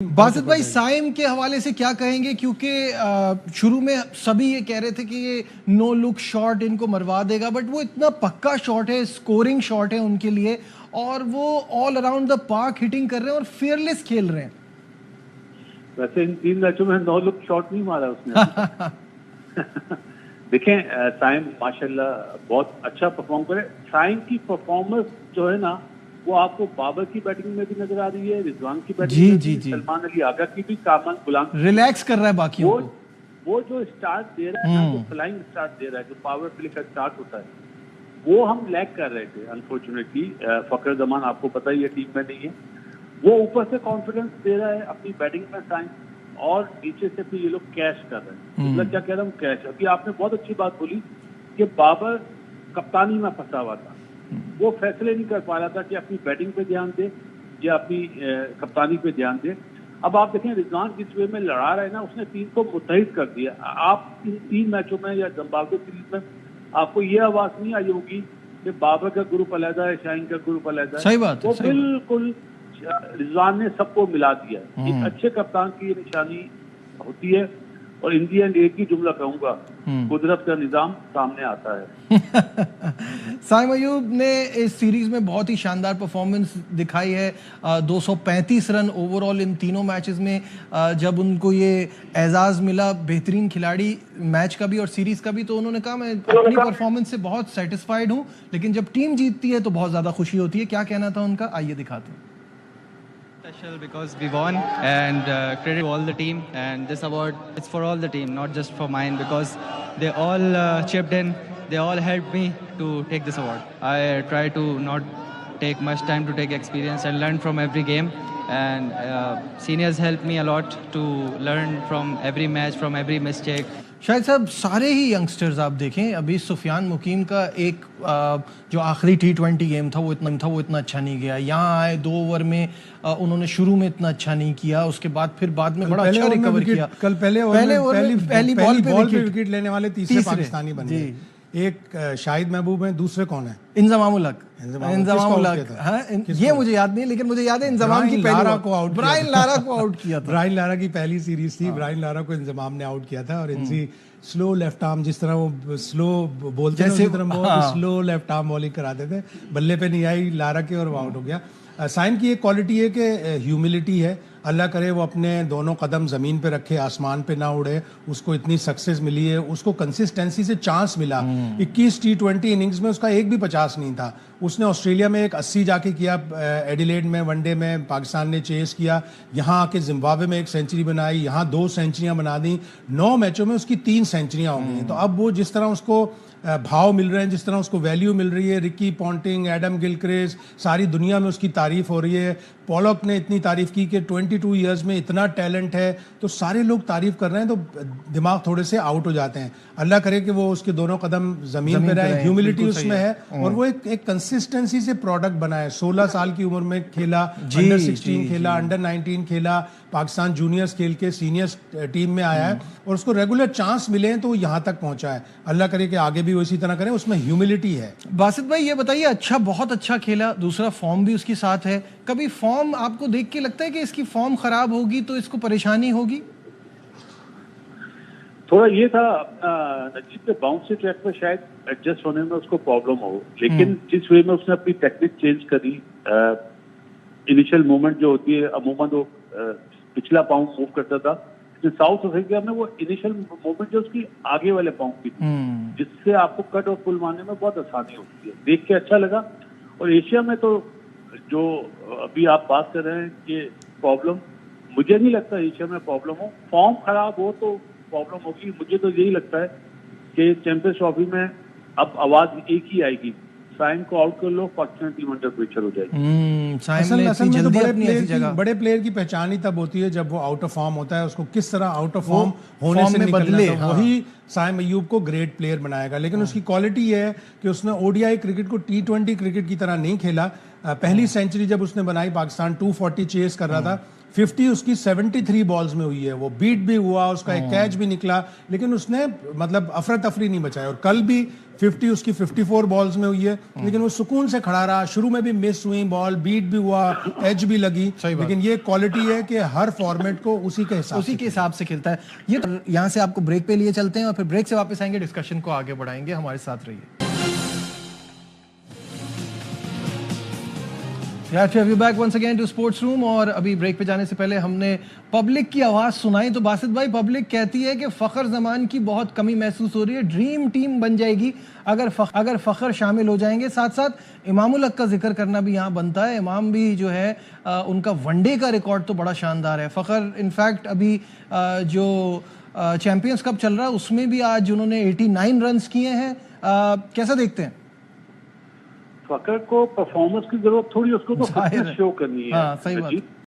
बासित भाई, साइम के हवाले से क्या कहेंगे, क्योंकि शुरू में सभी ये कह रहे थे कि ये नो लुक शॉट इनको मरवा देगा, बट वो इतना पक्का शॉट है, स्कोरिंग शॉट है उनके लिए, और वो all around the park hitting कर रहे हैं और फेयरलेस खेल रहे हैं। वैसे इन 3 मैचों में नो लुक शॉट नहीं मारा उसने। देखें, साइम माशाल्लाह बहुत अच्छा परफॉर्म करे। साइम की परफॉर्मेंस जो है ना, वो आपको बाबर की बैटिंग में भी नजर आ रही है, रिजवान की बैटिंग में भी, सलमान अली आगा की भी, कामन गुलाम रिलैक्स कर रहा है बाकियों को। वो जो स्टार्ट दे रहा है ना, जो फ्लाइंग स्टार्ट दे रहा है, जो पावर प्ले का स्टार्ट होता है, वो हम लैग कर रहे थे अनफॉर्चुनेटली। फकर जमान आपको पता ही है टीम में नहीं है। वो ऊपर से कॉन्फिडेंस दे रहा है अपनी बैटिंग में साइम, और नीचे से फिर ये लोग कैश कर रहे हैं। मतलब क्या कह रहा हूँ, कैश। अभी आपने बहुत अच्छी बात बोली कि बाबर कप्तानी में फंसा हुआ था, वो फैसले नहीं कर पा रहा था कि अपनी बैटिंग पे ध्यान दे या अपनी कप्तानी पे ध्यान दे। अब आप देखें, रिजवान जिस वे में लड़ा रहा है ना, उसने टीम को मुत्तहिद कर दिया। आप इन 3 मैचों में या जिम्बाब्वे सीरीज में आपको ये आवाज नहीं आई होगी कि बाबर का ग्रुप अलग है, शाहीन का ग्रुप अलग है। सही बात है, वो बिल्कुल रिजवान ने सबको मिला दिया। एक अच्छे कप्तान की ये निशानी होती है, और इंडिया एक ही जुमला कहूंगा, कुदरत का निजाम सामने आता है। साइम अयूब ने इस सीरीज में बहुत ही शानदार परफॉर्मेंस दिखाई है। 235 रन ओवरऑल इन तीनों मैचेस में। जब उनको ये एजाज मिला बेहतरीन खिलाड़ी मैच का भी और सीरीज का भी, तो उन्होंने कहा मैं अपनी परफॉर्मेंस से बहुत सेटिस्फाइड हूं, लेकिन जब टीम जीतती है तो बहुत ज्यादा खुशी होती है। क्या कहना था उनका, आइए दिखाते हैं। Special because we won, and credit to all the team, and this award is for all the team, not just for mine, because they all chipped in, they all helped me to take this award. I try to not take much time to take experience and learn from every game, and seniors helped me a lot to learn from every match, from every mistake. शायद साहब सारे ही youngsters आप देखें, अभी सुफियान मुकीम का एक जो आखिरी T20 गेम था वो इतना अच्छा नहीं गया। यहाँ आए 2 ओवर में उन्होंने शुरू में इतना अच्छा नहीं किया, उसके बाद में बड़ा अच्छा रिकवर किया। कल पहली बॉल पे विकेट लेने वाले तीसरे पाकिस्तानी बन गए। एक शाहिद महबूब है, दूसरे कौन है? इंजमाम उल हक। हाँ, ये मुझे याद नहीं, लेकिन मुझे याद है इंजमाम की ब्रायन लारा को आउट किया था। ब्रायन लारा की पहली सीरीज थी, ब्रायन लारा को इंजमाम ने आउट किया था, और इनसी स्लो लेफ्ट आर्म, जिस तरह वो स्लो बोलते हैं, उसी तरह वो स्लो लेफ्ट आर्म बॉलिंग कराते थे। बल्ले पे नहीं आई लारा के और वो आउट हो गया। साइम की एक क्वालिटी है कि ह्यूमिलिटी है। अल्लाह करे वो अपने दोनों कदम ज़मीन पे रखे, आसमान पे ना उड़े। उसको इतनी सक्सेस मिली है, उसको कंसिस्टेंसी से चांस मिला। 21 T20 इनिंग्स में उसका एक भी 50 नहीं था। उसने ऑस्ट्रेलिया में एक 80 जाके किया, एडिलेड में वनडे में पाकिस्तान ने चेस किया, यहाँ आके जिम्बाब्वे में 1 सेंचुरी बनाई, यहाँ 2 सेंचुरियाँ बना दी। 9 मैचों में उसकी 3 सेंचुरियाँ हो गई। तो अब वो जिस तरह उसको भाव मिल रहे हैं, जिस तरह उसको वैल्यू मिल रही है, रिकी पॉन्टिंग, एडम गिलक्रिस्ट, सारी दुनिया में उसकी तारीफ हो रही है। पॉलॉक ने इतनी तारीफ की कि 22 इयर्स में इतना टैलेंट है, तो सारे लोग तारीफ कर रहे हैं, तो दिमाग थोड़े से आउट हो जाते हैं। अल्लाह करे कि वो उसके दोनों कदम जमीन पे रहे। ह्यूमिलिटी उसमें है, और वो एक कंसिस्टेंसी से प्रोडक्ट बना है। 16 साल की उम्र में खेला, अंडर 16 खेला, अंडर 19 खेला, पाकिस्तान जूनियर्स खेल के सीनियर्स टीम में आया है, और उसको रेगुलर चांस मिले हैं तो वो यहाँ तक पहुंचा है। अल्लाह करे कि आगे भी वो इसी तरह करें, उसमें ह्यूमिलिटी है। बासित भाई ये बताइए, बहुत अच्छा खेला, दूसरा फॉर्म भी उसके साथ है। कभी फॉर्म आपको देख के लगता है कि इसकी फॉर्म खराब होगी तो इसको परेशानी होगी? थोड़ा ये था नजीब के बाउंसी ट्रैक पर शायद एडजस्ट होने में उसको प्रॉब्लम हो, लेकिन जिस वे में उसने अपनी टेक्निक चेंज करी, इनिशियल मूवमेंट जो होती है, अमूमन वो पिछला पाँव मूव करता था, साउथ अफ्रीका में वो इनिशियल मूवमेंट जो उसकी आगे वाले पाँव की थी, जिससे आपको कट और पुल मारने में बहुत आसानी होती है। देख के अच्छा लगा। और एशिया में तो जो अभी आप बात कर रहे हैं कि प्रॉब्लम, मुझे नहीं लगता एशिया में प्रॉब्लम हो। फॉर्म खराब हो तो प्रॉब्लम होगी। मुझे तो यही लगता है कि चैंपियंस ट्रॉफी में अब आवाज एक ही आएगी, साइम को आउट कर लो, पाकिस्तान टीम अंडर प्रेशर हो जाएगी। असल में तो बड़े प्लेयर की पहचान ही तब होती है जब वो आउट ऑफ फॉर्म होता है। उसको किस तरह आउट ऑफ फॉर्म होने से निकलना है, वही साइम अयूब को ग्रेट प्लेयर बनाएगा। लेकिन उसकी क्वालिटी ये है कि उसने ओडीआई क्रिकेट को T20 क्रिकेट की तरह नहीं खेला। पहली सेंचुरी जब उसने बनाई, पाकिस्तान 240 चेस कर रहा था, 50 उसकी 73 बॉल्स में हुई है। वो बीट भी हुआ, उसका एक कैच भी निकला, लेकिन उसने मतलब अफरा तफरी नहीं बचाई। और कल भी 50 उसकी 54 बॉल्स में हुई है, लेकिन वो सुकून से खड़ा रहा। शुरू में भी मिस हुई बॉल, बीट भी हुआ, एज भी लगी, लेकिन ये क्वालिटी है कि हर फॉर्मेट को उसी के हिसाब से खेलता है। ये यहाँ से आपको ब्रेक पे लिए चलते हैं और फिर ब्रेक से वापस आएंगे, डिस्कशन को आगे बढ़ाएंगे। हमारे साथ रहिए। Back once again to sports room. और अभी ब्रेक पे जाने से पहले हमने पब्लिक की आवाज सुनाई, तो बासित भाई, पब्लिक कहती है कि फखर जमान की बहुत कमी महसूस हो रही है, ड्रीम टीम बन जाएगी अगर फखर शामिल हो जाएंगे। साथ साथ इमामुल हक का जिक्र करना भी यहाँ बनता है। इमाम भी जो है उनका वनडे का रिकॉर्ड तो बड़ा शानदार है। फखर इनफैक्ट अभी जो चैंपियंस कप चल रहा है उसमें भी आज उन्होंने 89 रन किए हैं। कैसा देखते हैं? फकर को परफॉर्मेंस की जरूरत थोड़ी, उसको तो फिटनेस शो करनी है। हाँ, सही बात।